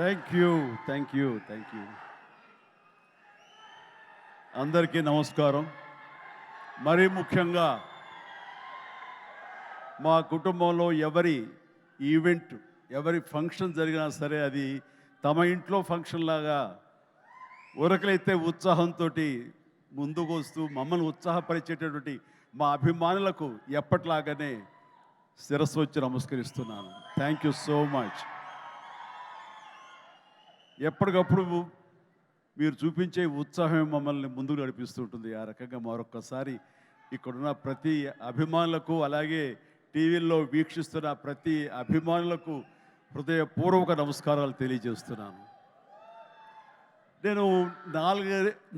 Thank you అందరికీ నమస్కారం. మరీ ముఖ్యంగా మా కుటుంబంలో ఎవరి ఈవెంట్, ఎవరి ఫంక్షన్ జరిగినా సరే అది తమ ఇంట్లో ఫంక్షన్ లాగా ఉరకలైతే ఉత్సాహంతో ముందుకు వస్తూ మమ్మల్ని ఉత్సాహపరిచేటటువంటి మా అభిమానులకు ఎప్పట్లాగానే శిరస్సు వచ్చి నమస్కరిస్తున్నాను. Thank you so much. ఎప్పటికప్పుడు మీరు చూపించే ఉత్సాహం మమ్మల్ని ముందుకు నడిపిస్తుంటుంది. ఆ రకంగా మరొక్కసారి ఇక్కడున్న ప్రతి అభిమానులకు, అలాగే టీవీల్లో వీక్షిస్తున్న ప్రతి అభిమానులకు హృదయపూర్వక నమస్కారాలు తెలియజేస్తున్నాను. నేను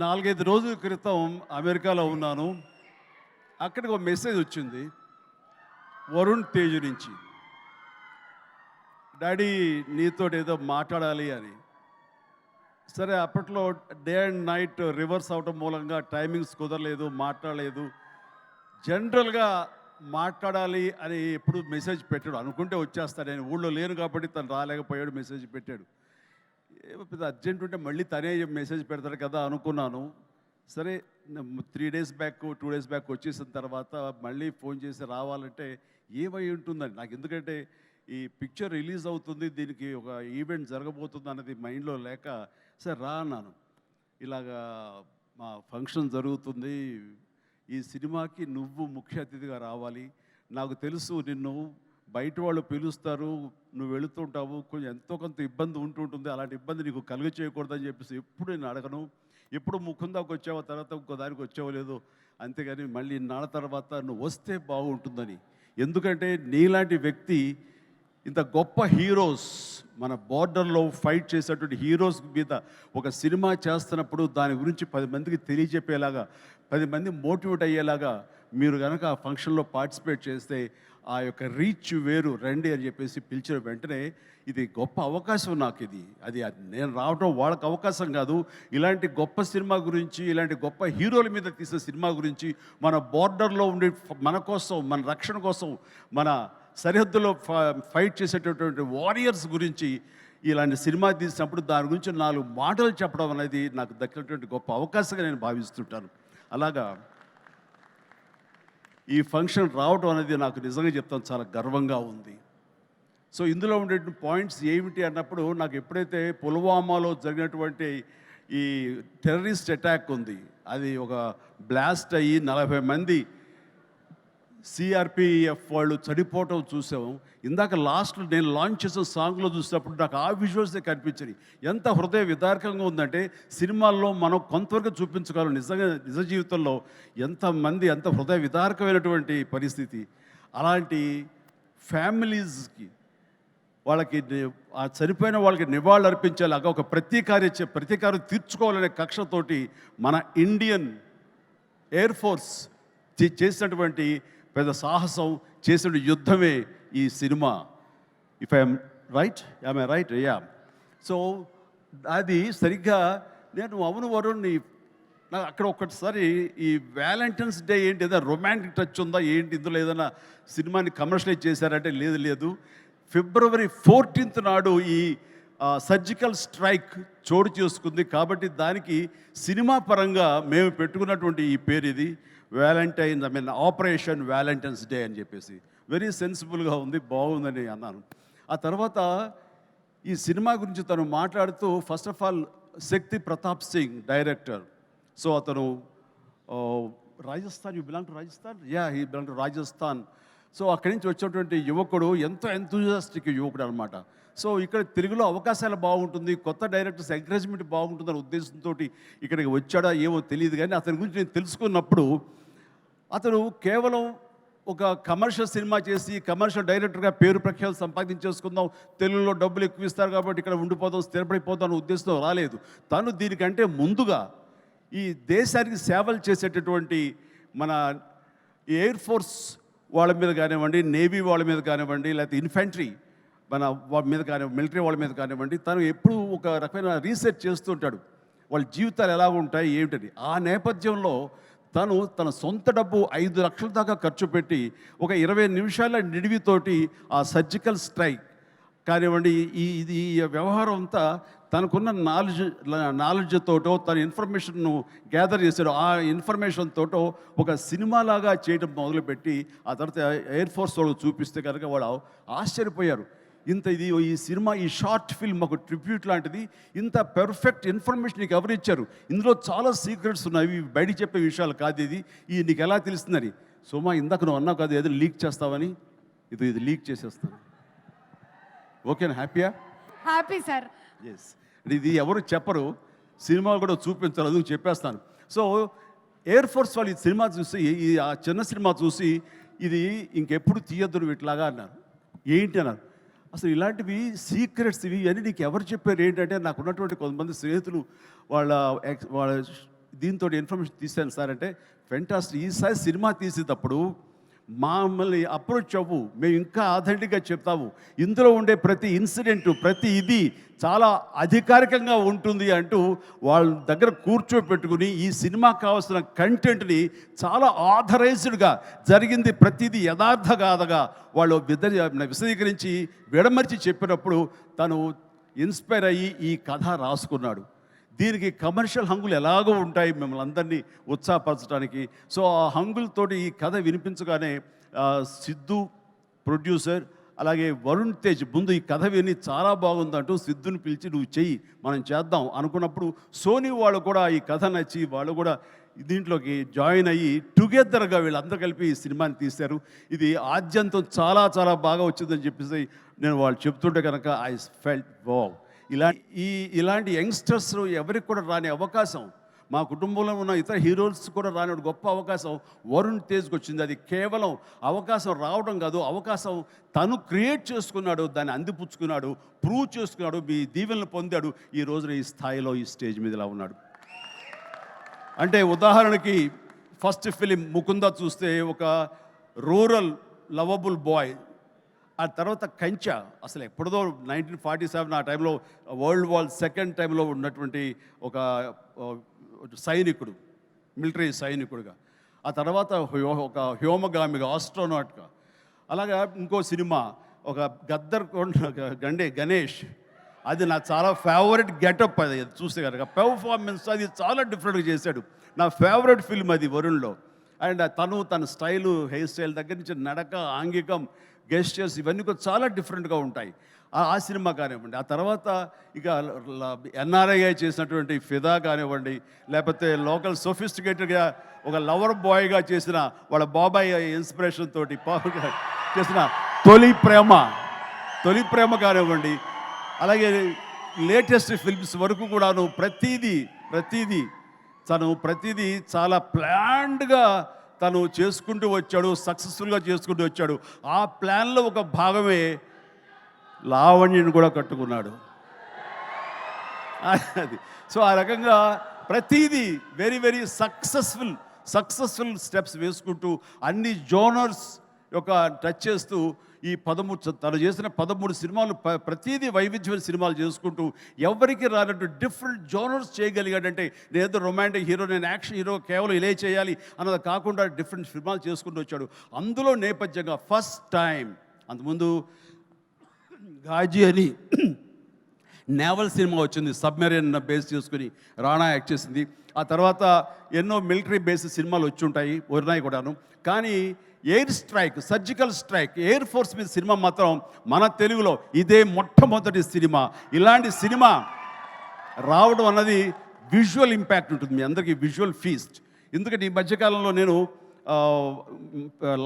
నాలుగైదు రోజుల క్రితం అమెరికాలో ఉన్నాను. అక్కడికి ఒక మెసేజ్ వచ్చింది వరుణ్ తేజ్ నుంచి. డాడీ నీతో ఏదో మాట్లాడాలి అని. సరే, అప్పట్లో డే అండ్ నైట్ రివర్స్ అవటం మూలంగా టైమింగ్స్ కుదరలేదు, మాట్లాడలేదు. జనరల్గా మాట్లాడాలి అని ఎప్పుడు మెసేజ్ పెట్టాడు. అనుకుంటే వచ్చేస్తాడు, నేను ఊళ్ళో లేను కాబట్టి తను రాలేకపోయాడు, మెసేజ్ పెట్టాడు. ఏమో పెద్ద అర్జెంట్ ఉంటే మళ్ళీ తనే మెసేజ్ పెడతాడు కదా అనుకున్నాను. సరే, 3 days బ్యాక్ 2 days బ్యాక్ వచ్చేసిన తర్వాత మళ్ళీ ఫోన్ చేసి రావాలంటే ఏమై ఉంటుందని నాకు, ఎందుకంటే ఈ పిక్చర్ రిలీజ్ అవుతుంది, దీనికి ఒక ఈవెంట్ జరగబోతుంది అన్నది మైండ్లో లేక సరే రా అన్నాను. ఇలాగా మా ఫంక్షన్ జరుగుతుంది, ఈ సినిమాకి నువ్వు ముఖ్య అతిథిగా రావాలి. నాకు తెలుసు నిన్ను బయట వాళ్ళు పిలుస్తారు, నువ్వు వెళుతుంటావు, కొంచెం ఎంతో కొంత ఇబ్బంది ఉంటుంటుంది, అలాంటి ఇబ్బంది నీకు కలుగ చేయకూడదని చెప్పేసి ఎప్పుడు నేను అడగను. ఎప్పుడు ముకుందాకు వచ్చావో, తర్వాత ఇంకో దానికి వచ్చావో లేదో, అంతేగాని మళ్ళీ నాళ్ళ తర్వాత నువ్వు వస్తే బాగుంటుందని. ఎందుకంటే నీలాంటి వ్యక్తి, ఇంత గొప్ప హీరోస్, మన బార్డర్లో ఫైట్ చేసేటువంటి హీరోస్ మీద ఒక సినిమా చేస్తున్నప్పుడు దాని గురించి 10 మందికి తెలియజెప్పేలాగా, 10 మంది మోటివేట్ అయ్యేలాగా మీరు కనుక ఆ ఫంక్షన్లో పార్టిసిపేట్ చేస్తే ఆ యొక్క రీచ్ వేరు, రండి అని చెప్పేసి పిలిచిన వెంటనే ఇది గొప్ప అవకాశం నాకు. అది నేను రావడం వాళ్ళకి అవకాశం కాదు. ఇలాంటి గొప్ప సినిమా గురించి, ఇలాంటి గొప్ప హీరోల మీద తీసిన సినిమా గురించి, మన బార్డర్లో ఉండే మన కోసం, మన రక్షణ కోసం, మన సరిహద్దులో ఫైట్ చేసేటటువంటి వారియర్స్ గురించి ఇలాంటి సినిమా తీసినప్పుడు దాని గురించి 4 మాటలు చెప్పడం అనేది నాకు దక్కినటువంటి గొప్ప అవకాశంగా నేను భావిస్తుంటాను. అలాగా ఈ ఫంక్షన్ రావడం అనేది నాకు నిజంగా చెప్తాను చాలా గర్వంగా ఉంది. సో ఇందులో ఉండే పాయింట్స్ ఏమిటి అన్నప్పుడు, నాకు ఎప్పుడైతే పుల్వామాలో జరిగినటువంటి ఈ టెర్రరిస్ట్ అటాక్ ఉంది, అది ఒక బ్లాస్ట్ అయ్యి 40 మంది సిఆర్పిఎఫ్ వాళ్ళు చనిపోవటం చూసాము. ఇందాక లాస్ట్లో నేను లాంచ్ చేసిన సాంగ్లో చూసినప్పుడు నాకు ఆ విజువల్సే కనిపించాయి. ఎంత హృదయ విదారకంగా ఉందంటే, సినిమాల్లో మనం కొంతవరకు చూపించగలం, నిజంగా నిజ జీవితంలో ఎంతమంది ఎంత హృదయ విదారకమైనటువంటి పరిస్థితి. అలాంటి ఫ్యామిలీస్కి, వాళ్ళకి ఆ చనిపోయిన వాళ్ళకి నివాళులు అర్పించేలాగా ఒక ప్రతీకారం తీర్చుకోవాలనే కక్షతోటి మన ఇండియన్ ఎయిర్ ఫోర్స్ చేసినటువంటి పెద్ద సాహసం, చేసిన యుద్ధమే ఈ cinema. If I'm right, I'm right, yeah. So అది సరిగ్గా నేను అవును వరుణ్, నాకు అక్కడ ఒక్కసారి ఈ వ్యాలంటైన్స్ డే ఏంటి, ఏదైనా రొమాంటిక్ టచ్ ఉందా ఏంటి, ఇందులో ఏదైనా సినిమాని కమర్షియలైజ్ చేశారంటే లేదు. February 14th నాడు ఈ సర్జికల్ స్ట్రైక్ చోటు చేసుకుంది. కాబట్టి దానికి సినిమా పరంగా మేము పెట్టుకున్నటువంటి ఈ పేరు ఇది ఆపరేషన్ వ్యాలంటైన్స్ డే అని చెప్పేసి. వెరీ సెన్సిబుల్గా ఉంది, బాగుందని అన్నాను. ఆ తర్వాత ఈ సినిమా గురించి తను మాట్లాడుతూ, first of all Shakti Pratap Singh director. So అతను Rajasthan, you belong to Rajasthan? Yeah, he belong to Rajasthan. So అక్కడి నుంచి వచ్చినటువంటి యువకుడు, ఎంతో ఎంతూజియాస్టిక్ యువకుడు అనమాట. సో ఇక్కడ తెలుగులో అవకాశాలు బాగుంటుంది, కొత్త డైరెక్టర్స్ ఎంకరేజ్మెంట్ బాగుంటుందనే ఉద్దేశంతో ఇక్కడికి వచ్చాడా ఏమో తెలియదు. కానీ అతని గురించి నేను తెలుసుకున్నప్పుడు, అతను కేవలం ఒక కమర్షియల్ సినిమా చేసి కమర్షియల్ డైరెక్టర్గా పేరు ప్రఖ్యాలు సంపాదించేసుకుందాం, తెలుగులో డబ్బులు ఎక్కువ ఇస్తారు కాబట్టి ఇక్కడ ఉండిపోదాం, స్థిరపడిపోతాం అనే ఉద్దేశంతో రాలేదు. తను దీనికంటే ముందుగా ఈ దేశానికి సేవలు చేసేటటువంటి మన ఎయిర్ ఫోర్స్ వాళ్ళ మీద కానివ్వండి, నేవీ వాళ్ళ మీద కానివ్వండి, లేకపోతే ఇన్ఫెంట్రీ మన వాళ్ళ మీద కానివ్వండి, మిలిటరీ వాళ్ళ మీద కానివ్వండి, తను ఎప్పుడు ఒక రకమైన రీసెర్చ్ చేస్తుంటాడు, వాళ్ళ జీవితాలు ఎలా ఉంటాయి ఏమిటని. ఆ నేపథ్యంలో తన సొంత డబ్బు 5 లక్షల దాకా ఖర్చు పెట్టి ఒక 20 నిమిషాల నిడివితోటి ఆ సర్జికల్ స్ట్రైక్ కానివ్వండి, ఇది ఈ వ్యవహారం అంతా తనకున్న నాలెడ్జ్ తోటో తన ఇన్ఫర్మేషన్ను గ్యాదర్ చేశాడు. ఆ ఇన్ఫర్మేషన్ తోటో ఒక సినిమాలాగా చేయడం మొదలుపెట్టి ఆ తర్వాత ఎయిర్ ఫోర్స్ వాళ్ళు చూపిస్తే కనుక వాళ్ళు ఆశ్చర్యపోయారు. ఈ సినిమా, ఈ షార్ట్ ఫిల్మ్ ఒక ట్రిబ్యూట్ లాంటిది, ఇంత పెర్ఫెక్ట్ ఇన్ఫర్మేషన్ నీకు ఎవరు ఇచ్చారు, ఇందులో చాలా సీక్రెట్స్ ఉన్నాయి, బయటికి చెప్పే విషయాలు కాదు, ఇది నీకు ఎలా తెలుస్తుందని. సోమా, ఇందాక నువ్వు అన్నావు కాదు ఏదో లీక్ చేస్తావని, ఇది లీక్ చేసేస్తాను. ఓకేనా? హ్యాపీయా? Happy sir. ఎస్, ఇది ఎవరు చెప్పరు, సినిమా కూడా చూపించారు, అందుకు చెప్పేస్తాను. సో ఎయిర్ ఫోర్స్ వాళ్ళు ఈ సినిమా చూసి, ఆ చిన్న సినిమా చూసి ఇది ఇంకెప్పుడు తీయద్దు ఇట్లాగా అన్నారు. ఏంటి అన్నారు. అసలు ఇలాంటివి సీక్రెట్స్ ఇవన్నీ నీకు ఎవరు చెప్పారు ఏంటంటే, నాకు ఉన్నటువంటి కొంతమంది స్నేహితులు వాళ్ళ దీంతో ఇన్ఫర్మేషన్ తీశాను సార్ అంటే, ఫెంటాస్టిక్, ఈసారి సినిమా తీసేటప్పుడు మమ్మల్ని అప్రోచ్ అవ్వు, మేము ఇంకా ఆథెంటిక్గా చెప్తాము, ఇందులో ఉండే ప్రతి ఇన్సిడెంట్, ప్రతి ఇది చాలా అధికారికంగా ఉంటుంది అంటూ వాళ్ళ దగ్గర కూర్చోపెట్టుకుని ఈ సినిమాకి కావాల్సిన కంటెంట్ని చాలా ఆథరైజ్డ్గా జరిగింది ప్రతిదీ యథార్థగాథగా వాళ్ళు విశదీకరించి విడమర్చి చెప్పినప్పుడు తను ఇన్స్పైర్ అయ్యి ఈ కథ రాసుకున్నాడు. దీనికి కమర్షియల్ హంగులు ఎలాగో ఉంటాయి మిమ్మల్ని అందరినీ ఉత్సాహపరచడానికి. సో ఆ హంగులతోటి ఈ కథ వినిపించగానే సిద్ధు ప్రొడ్యూసర్, అలాగే వరుణ్ తేజ్ ముందు ఈ కథ విని చాలా బాగుందంటూ సిద్ధుని పిలిచి నువ్వు చెయ్యి, మనం చేద్దాం అనుకున్నప్పుడు సోనీ వాళ్ళు కూడా ఈ కథ నచ్చి వాళ్ళు కూడా దీంట్లోకి జాయిన్ అయ్యి టుగెదర్గా వీళ్ళందరూ కలిపి ఈ సినిమాని తీశారు. ఇది ఆద్యంతం చాలా చాలా బాగా వచ్చిందని చెప్పేసి నేను వాళ్ళు చెప్తుంటే కనుక ఐ ఫెల్ట్ వావ్. ఇలాంటి యంగ్స్టర్స్ ఎవరికి కూడా రాని అవకాశం, మా కుటుంబంలో ఉన్న ఇతర హీరోస్ కూడా రాని గొప్ప అవకాశం వరుణ్ తేజ్కి వచ్చింది. అది కేవలం అవకాశం రావడం కాదు, అవకాశం తను క్రియేట్ చేసుకున్నాడు, దాన్ని అందిపుచ్చుకున్నాడు, ప్రూవ్ చేసుకున్నాడు, మీ దీవెనలు పొందాడు, ఈ రోజున ఈ స్థాయిలో ఈ స్టేజ్ మీద ఇలా ఉన్నాడు. అంటే ఉదాహరణకి ఫస్ట్ ఫిలిం ముకుంద చూస్తే ఒక రూరల్ లవబుల్ బాయ్, ఆ తర్వాత కంచా అసలు ఎప్పుడుదో 1947 ఆ టైంలో వరల్డ్ వార్ సెకండ్ టైంలో ఉన్నటువంటి ఒక సైనికుడు, మిలిటరీ సైనికుడుగా, ఆ తర్వాత ఒక హ్యోమగామిగా, ఆస్ట్రోనాట్గా, అలాగా ఇంకో సినిమా ఒక గద్దర్ గణేష్, అది నా చాలా ఫేవరెట్ గెటప్. అది చూస్తే కనుక పెర్ఫార్మెన్స్ అది చాలా డిఫరెంట్గా చేశాడు. నా ఫేవరెట్ ఫిల్మ్ అది వరుణ్లో. అండ్ తన స్టైలు, హెయిర్ స్టైల్ దగ్గర నుంచి నడక, ఆంగికం, గెస్టర్స్ ఇవన్నీ కూడా చాలా డిఫరెంట్గా ఉంటాయి. ఆ సినిమా కానివ్వండి, ఆ తర్వాత ఇక ఎన్ఆర్ఐ చేసినటువంటి ఫిదా కానివ్వండి, లేకపోతే లోకల్ సోఫిస్టికేటెడ్గా ఒక లవర్ బాయ్గా చేసిన వాళ్ళ బాబాయ్ ఇన్స్పిరేషన్ తోటి చేసిన తొలి ప్రేమ కానివ్వండి, అలాగే లేటెస్ట్ ఫిల్మ్స్ వరకు కూడాను ప్రతిదీ చాలా ప్లాన్డ్గా తను చేసుకుంటూ వచ్చాడు, సక్సెస్ఫుల్గా చేసుకుంటూ వచ్చాడు. ఆ ప్లాన్లో ఒక భాగమే లావణ్యను కూడా కట్టుకున్నాడు. అది సో ఆ రకంగా ప్రతిదీ వెరీ వెరీ సక్సెస్ఫుల్ స్టెప్స్ వేసుకుంటూ అన్ని జోనర్స్ యొక్క టచ్ చేస్తూ తను చేసిన 13 సినిమాలు ప్రతిదీ వైవిధ్యమైన సినిమాలు చేసుకుంటూ ఎవరికి రానట్టు డిఫరెంట్ జోనర్స్ చేయగలిగాడంటే, నేనేదో రొమాంటిక్ హీరో, నేను యాక్షన్ హీరో, కేవలం ఇలా చేయాలి అన్నది కాకుండా డిఫరెంట్ సినిమాలు చేసుకుంటూ వచ్చాడు. అందులో నేపథ్యంగా ఫస్ట్ టైం అంతకుముందు గాజీ అని నేవల్ సినిమా వచ్చింది, సబ్మెరీన్ బేస్ చేసుకుని రాణా యాక్ట్ చేసింది. ఆ తర్వాత ఎన్నో మిలిటరీ బేస్డ్ సినిమాలు వచ్చి ఉన్నాయి కూడాను. కానీ air strike, surgical strike, air force మీద సినిమా మాత్రం మన తెలుగులో ఇదే మొట్టమొదటి సినిమా. ఇలాంటి సినిమా రావడం అన్నది విజువల్ ఇంపాక్ట్ ఉంటుంది, మీ అందరికీ విజువల్ ఫీస్ట్. ఎందుకంటే ఈ మధ్యకాలంలో నేను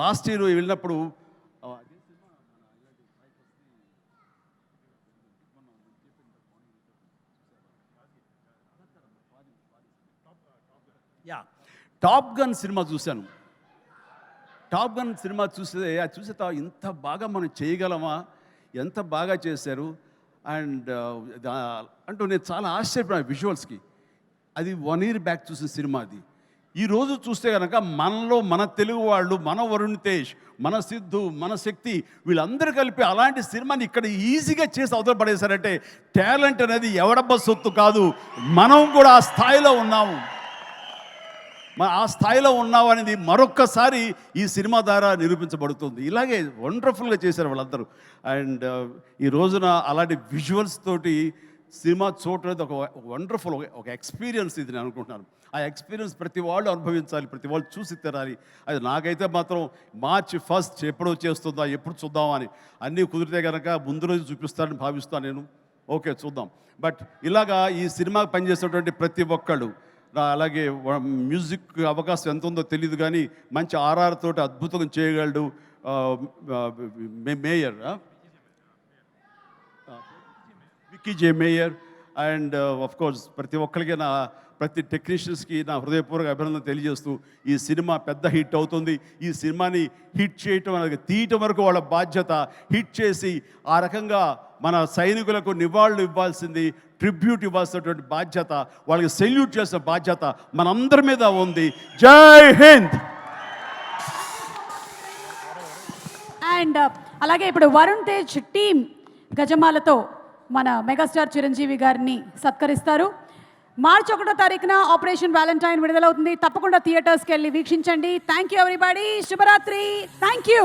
లాస్ట్ ఇయర్ వెళ్ళినప్పుడు టాప్ గన్ సినిమా చూశాను. టాప్ గన్ సినిమా చూస్తే ఇంత బాగా మనం చేయగలమా, ఎంత బాగా చేశారు అండ్ అంటూ నేను చాలా ఆశ్చర్యపోయాను విజువల్స్కి. అది 1 year బ్యాక్ చూసిన సినిమా. అది ఈరోజు చూస్తే కనుక మనలో మన తెలుగు వాళ్ళు, మన వరుణ్ తేజ్, మన సిద్ధు, మన శక్తి వీళ్ళందరూ కలిపి అలాంటి సినిమాని ఇక్కడ ఈజీగా చేసి అవతల పడేశారంటే టాలెంట్ అనేది ఎవడబ్బ సొత్తు కాదు, మనం కూడా ఆ స్థాయిలో ఉన్నాము. ఆ స్థాయిలో ఉన్నావు అనేది మరొక్కసారి ఈ సినిమా ద్వారా నిరూపించబడుతుంది. ఇలాగే వండర్ఫుల్గా చేశారు వాళ్ళందరూ. అండ్ ఈ రోజున అలాంటి విజువల్స్ తోటి సినిమా చూడలేదు ఒక వండర్ఫుల్ ఒక ఎక్స్పీరియన్స్ ఇది నేను అనుకుంటున్నాను. ఆ ఎక్స్పీరియన్స్ ప్రతి వాళ్ళు అనుభవించాలి, ప్రతి వాళ్ళు చూసి తినాలి. అది నాకైతే మాత్రం March 1 ఎప్పుడో చేస్తుందా, ఎప్పుడు చూద్దాం అని అన్నీ కుదిరితే కనుక ముందు రోజు చూపిస్తానని భావిస్తాను నేను. ఓకే, చూద్దాం. బట్ ఇలాగా ఈ సినిమాకి పనిచేసేటువంటి ప్రతి ఒక్కళ్ళు, అలాగే మ్యూజిక్ అవకాశం ఎంత ఉందో తెలియదు కానీ మంచి ఆర్ఆర్ తోటి అద్భుతంగా చేయగలడు mayor, Vicky J mayor. And of course ప్రతి ఒక్కరికి ప్రతి టెక్నీషియన్స్కి నా హృదయపూర్వక అభినందన తెలియజేస్తూ ఈ సినిమా పెద్ద హిట్ అవుతుంది. ఈ సినిమాని హిట్ చేయటం అనేది తీయటం వరకు వాళ్ళ బాధ్యత. హిట్ చేసి ఆ రకంగా మన సైనికులకు నివాళులు ఇవ్వాల్సింది, ట్రిబ్యూట్ ఇవ్వాల్సినటువంటి బాధ్యత, వాళ్ళకి సెల్యూట్ చేసిన బాధ్యత మనందరి మీద ఉంది. జై హింద్. అండ్ అలాగే ఇప్పుడు వరుణ్ తేజ్ టీమ్ గజమాలతో మన మెగాస్టార్ చిరంజీవి గారిని సత్కరిస్తారు. March 1 ఆపరేషన్ వ్యాలంటైన్ విడుదలవుతుంది. తప్పకుండా థియేటర్స్కి వెళ్ళి వీక్షించండి. Thank you everybody. శుభరాత్రి. Thank you.